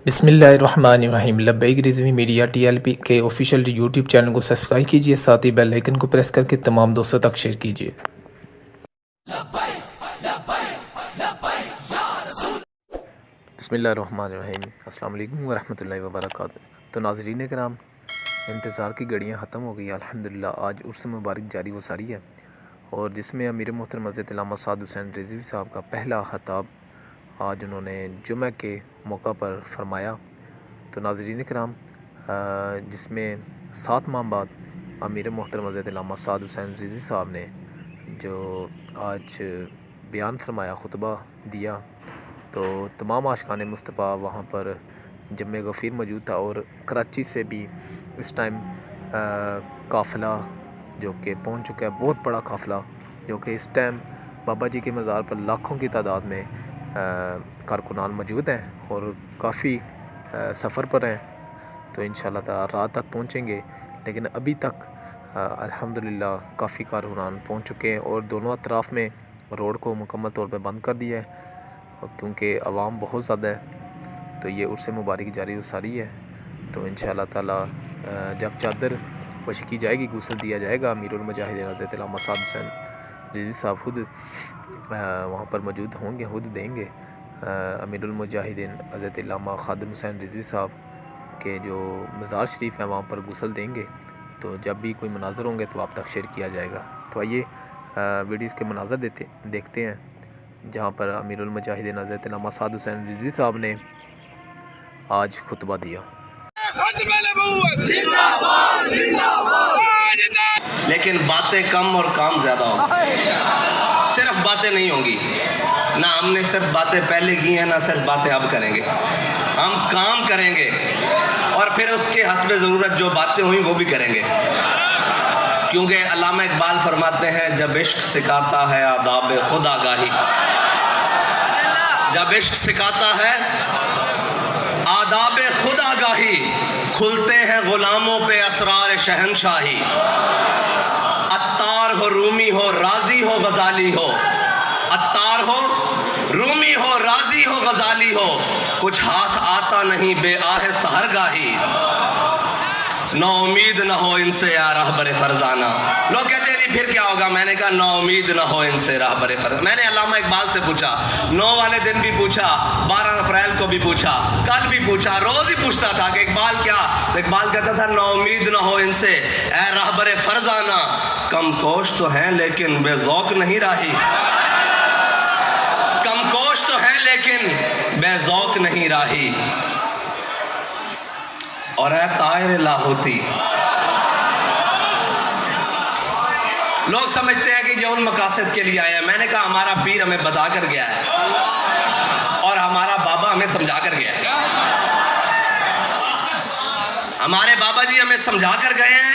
بسم اللہ الرحمن الرحیم۔ لبیک رضوی میڈیا TLP کے آفیشیل یوٹیوب چینل کو سبسکرائب کیجیے، ساتھ ہی بیل آئیکن کو پریس کر کے تمام دوستوں تک شیئر کیجیے۔ بسم اللہ الرحمن الرحیم۔ السلام علیکم ورحمۃ اللہ وبرکاتہ۔ تو ناظرین کرام، انتظار کی گھڑیاں ختم ہو گئی الحمدللہ۔ آج عرس مبارک جاری و ساری ہے، اور جس میں امیر محترم حضرت علامہ سعد حسین رضوی صاحب کا پہلا خطاب آج انہوں نے جمعہ کے موقع پر فرمایا۔ تو ناظرین کرام، جس میں 7 ماہ بعد امیر محترم حضرت علامہ سعد حسین رضوی صاحب نے جو آج بیان فرمایا، خطبہ دیا، تو تمام عاشقان مصطفیٰ وہاں پر جمع غفیر موجود تھا، اور کراچی سے بھی اس ٹائم قافلہ جو کہ پہنچ چکا ہے، بہت بڑا قافلہ، جو کہ اس ٹائم بابا جی کے مزار پر لاکھوں کی تعداد میں کارکنان موجود ہیں اور کافی سفر پر ہیں۔ تو انشاءاللہ تعالی رات تک پہنچیں گے، لیکن ابھی تک الحمدللہ کافی کارکنان پہنچ چکے ہیں، اور دونوں اطراف میں روڈ کو مکمل طور پہ بند کر دیا ہے، کیونکہ عوام بہت زیادہ ہے۔ تو یہ عرس مبارک جاری و ساری ہے۔ تو انشاءاللہ تعالی جب چادر پوشی کی جائے گی، غسل دیا جائے گا، امیر المجاہدین حضرت علامہ سعد حسین رضوی صاحب خود وہاں پر موجود ہوں گے، خود دیں گے۔ امیر المجاہدین حضرت علامہ خادم حسین رضوی صاحب کے جو مزار شریف ہے، وہاں پر غسل دیں گے۔ تو جب بھی کوئی مناظر ہوں گے تو آپ تک شیئر کیا جائے گا۔ تو آئیے ویڈیوز کے مناظر دیکھتے ہیں، جہاں پر امیر المجاہدین حضرت علامہ سعد حسین رضوی صاحب نے آج خطبہ دیا۔ لیکن باتیں کم اور کام زیادہ ہوں گے۔ صرف باتیں نہیں ہوں گی، نہ ہم نے صرف باتیں پہلے کی ہیں، نہ صرف باتیں اب کریں گے، ہم کام کریں گے، اور پھر اس کے حسب ضرورت جو باتیں ہوئیں وہ بھی کریں گے، کیونکہ علامہ اقبال فرماتے ہیں جب عشق سکھاتا ہے آداب خود آگاہی، جب عشق سکھاتا ہے آداب خود آگاہی، کھلتے ہیں غلاموں پہ اسرار شہنشاہی، عطار ہو رومی ہو رازی ہو غزالی ہو، عطار ہو رومی ہو رازی ہو غزالی ہو، کچھ ہاتھ آتا نہیں بے آہ سحرگاہی، نا امید نہ ہو ان سے یا رہبر فرزانہ۔ لوگ کہتے ہیں پھر کیا ہوگا؟ میں نے کہا نا امید نہ ہو ان سے رہبر فرزانہ۔ میں نے علامہ اقبال سے پوچھا، 9 والے دن بھی پوچھا، 12 اپریل کو بھی پوچھا، کل بھی پوچھا، روز ہی پوچھتا تھا کہ اقبال کیا؟ اقبال کہتا تھا نا امید نہ ہو ان سے اے رہبر فرزانہ، کم کوش تو ہیں لیکن بے ذوق نہیں راہی، کم کوش تو ہیں لیکن بے ذوق نہیں راہی، اور اے طائر لاہوتی۔ لوگ سمجھتے ہیں کہ یہ ان مقاصد کے لیے آیا ہے۔ میں نے کہا ہمارا پیر ہمیں بتا کر گیا ہے، اور ہمارا بابا ہمیں سمجھا کر گیا ہے، ہمارے بابا جی ہمیں سمجھا کر گئے ہیں،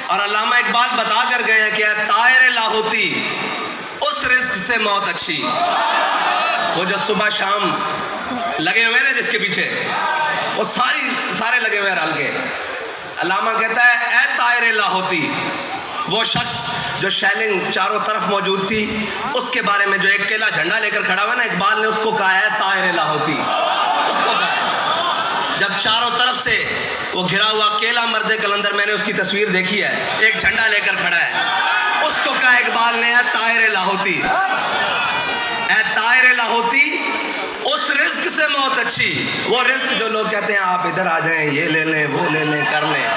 اور علامہ اقبال بتا کر گئے ہیں کہ اے طائر لاہوتی، اس رزق سے موت اچھی، وہ جو صبح شام لگے ہوئے نا جس کے پیچھے، وہ سارے لگے ہوئے رل کے، علامہ کہتا ہے اے طائر لاہوتی، وہ شخص جو شیلنگ چاروں طرف موجود تھی، اس کے بارے میں جو ایک کیلا جھنڈا لے کر کھڑا ہوا نا، اقبال نے اس کو کہا ہے طائر لاہوتی، اس کو کہا ہے۔ جب چاروں طرف سے وہ گھرا ہوا کیلا مرد کلندر، میں نے اس کی تصویر دیکھی ہے، ایک جھنڈا لے کر کھڑا ہے، اس کو کہا اقبال نے ہے طائر لاہوتی، اے طائر لاہوتی، اس رزق سے موت اچھی، وہ رزق جو لوگ کہتے ہیں آپ ادھر آ جائیں، یہ لے لیں وہ لے لیں کر لیں،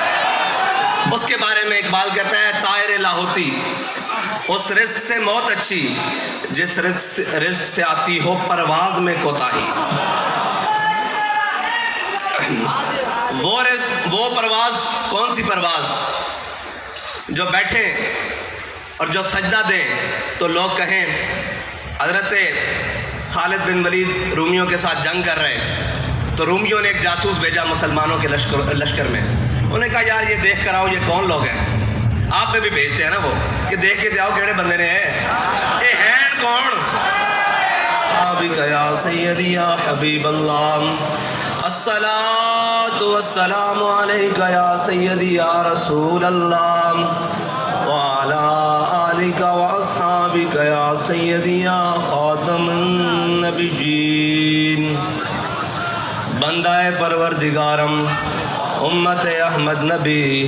اس کے بارے میں اقبال کہتا ہے طائر لاہوتی، اس رزق سے موت اچھی جس رزق سے آتی ہو پرواز میں کوتاہی، وہ پرواز کون سی پرواز؟ جو بیٹھیں اور جو سجدہ دیں تو لوگ کہیں حضرت خالد بن ولید رومیوں کے ساتھ جنگ کر رہے، تو رومیوں نے ایک جاسوس بھیجا مسلمانوں کے لشکر میں، انہوں نے کہا یار یہ دیکھ کر آؤ یہ کون لوگ ہیں، آپ میں بھی بھیجتے ہیں نا وہ کہ دیکھ کے جاؤ کیڑے بندے نے ہیں، یہ ہیں کون؟ صحابک یا سیدی یا حبیب اللہ، الصلاۃ والسلام علیک یا سیدی یا رسول اللہ، وعلی آلک واصحابک یا سیدی یا خاتم النبیین بندہ پروردگارم امت احمد نبی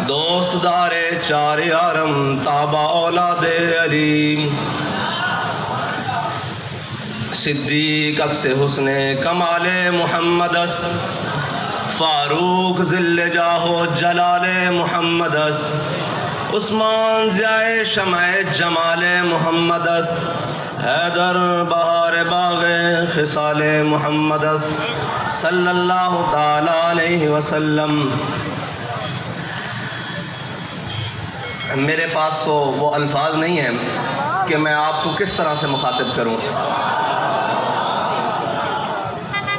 دوست دار چار یارم تابع اولاد علی صدیق اکس حسن کمال محمد است فاروق ذل جاہ و جلال محمد است عثمان ضیاء شمع جمال محمد است حیدر بہار باغ خصال محمد است صلی اللہ تعالی علیہ وسلم۔ میرے پاس تو وہ الفاظ نہیں ہیں کہ میں آپ کو کس طرح سے مخاطب کروں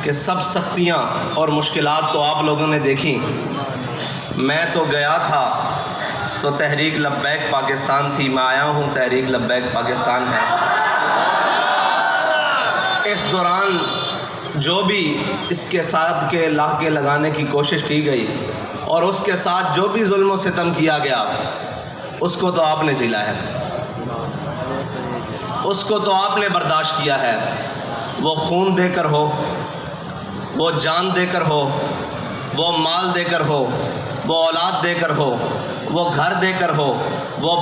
کہ سب سختیاں اور مشکلات تو آپ لوگوں نے دیکھی۔ میں تو گیا تھا تو تحریک لبیک پاکستان تھی، میں آیا ہوں تحریک لبیک پاکستان ہے۔ اس دوران جو بھی اس کے ساتھ کے لاحقے لگانے کی کوشش کی گئی اور اس کے ساتھ جو بھی ظلم و ستم کیا گیا اس کو تو آپ نے جھیلا ہے، اس کو تو آپ نے برداشت کیا ہے، وہ خون دے کر ہو، وہ جان دے کر ہو، وہ مال دے کر ہو، وہ اولاد دے کر ہو، وہ گھر دے کر ہو، وہ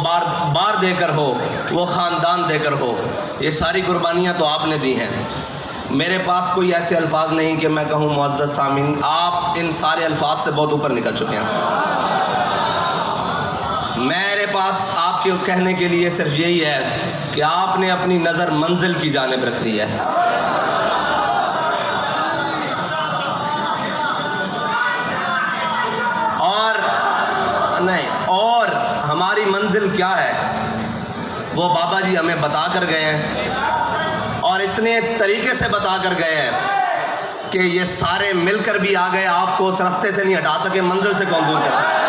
بار دے کر ہو، وہ خاندان دے کر ہو، یہ ساری قربانیاں تو آپ نے دی ہیں۔ میرے پاس کوئی ایسے الفاظ نہیں کہ میں کہوں معزز سامعین آپ ان سارے الفاظ سے بہت اوپر نکل چکے ہیں۔ میرے پاس آپ کے کہنے کے لیے صرف یہی ہے کہ آپ نے اپنی نظر منزل کی جانب رکھ دی ہے۔ اور ہماری منزل کیا ہے وہ بابا جی ہمیں بتا کر گئے ہیں، اور اتنے طریقے سے بتا کر گئے ہیں کہ یہ سارے مل کر بھی آ گئے، آپ کو اس راستے سے نہیں ہٹا سکے، منزل سے کون دور کر سکے۔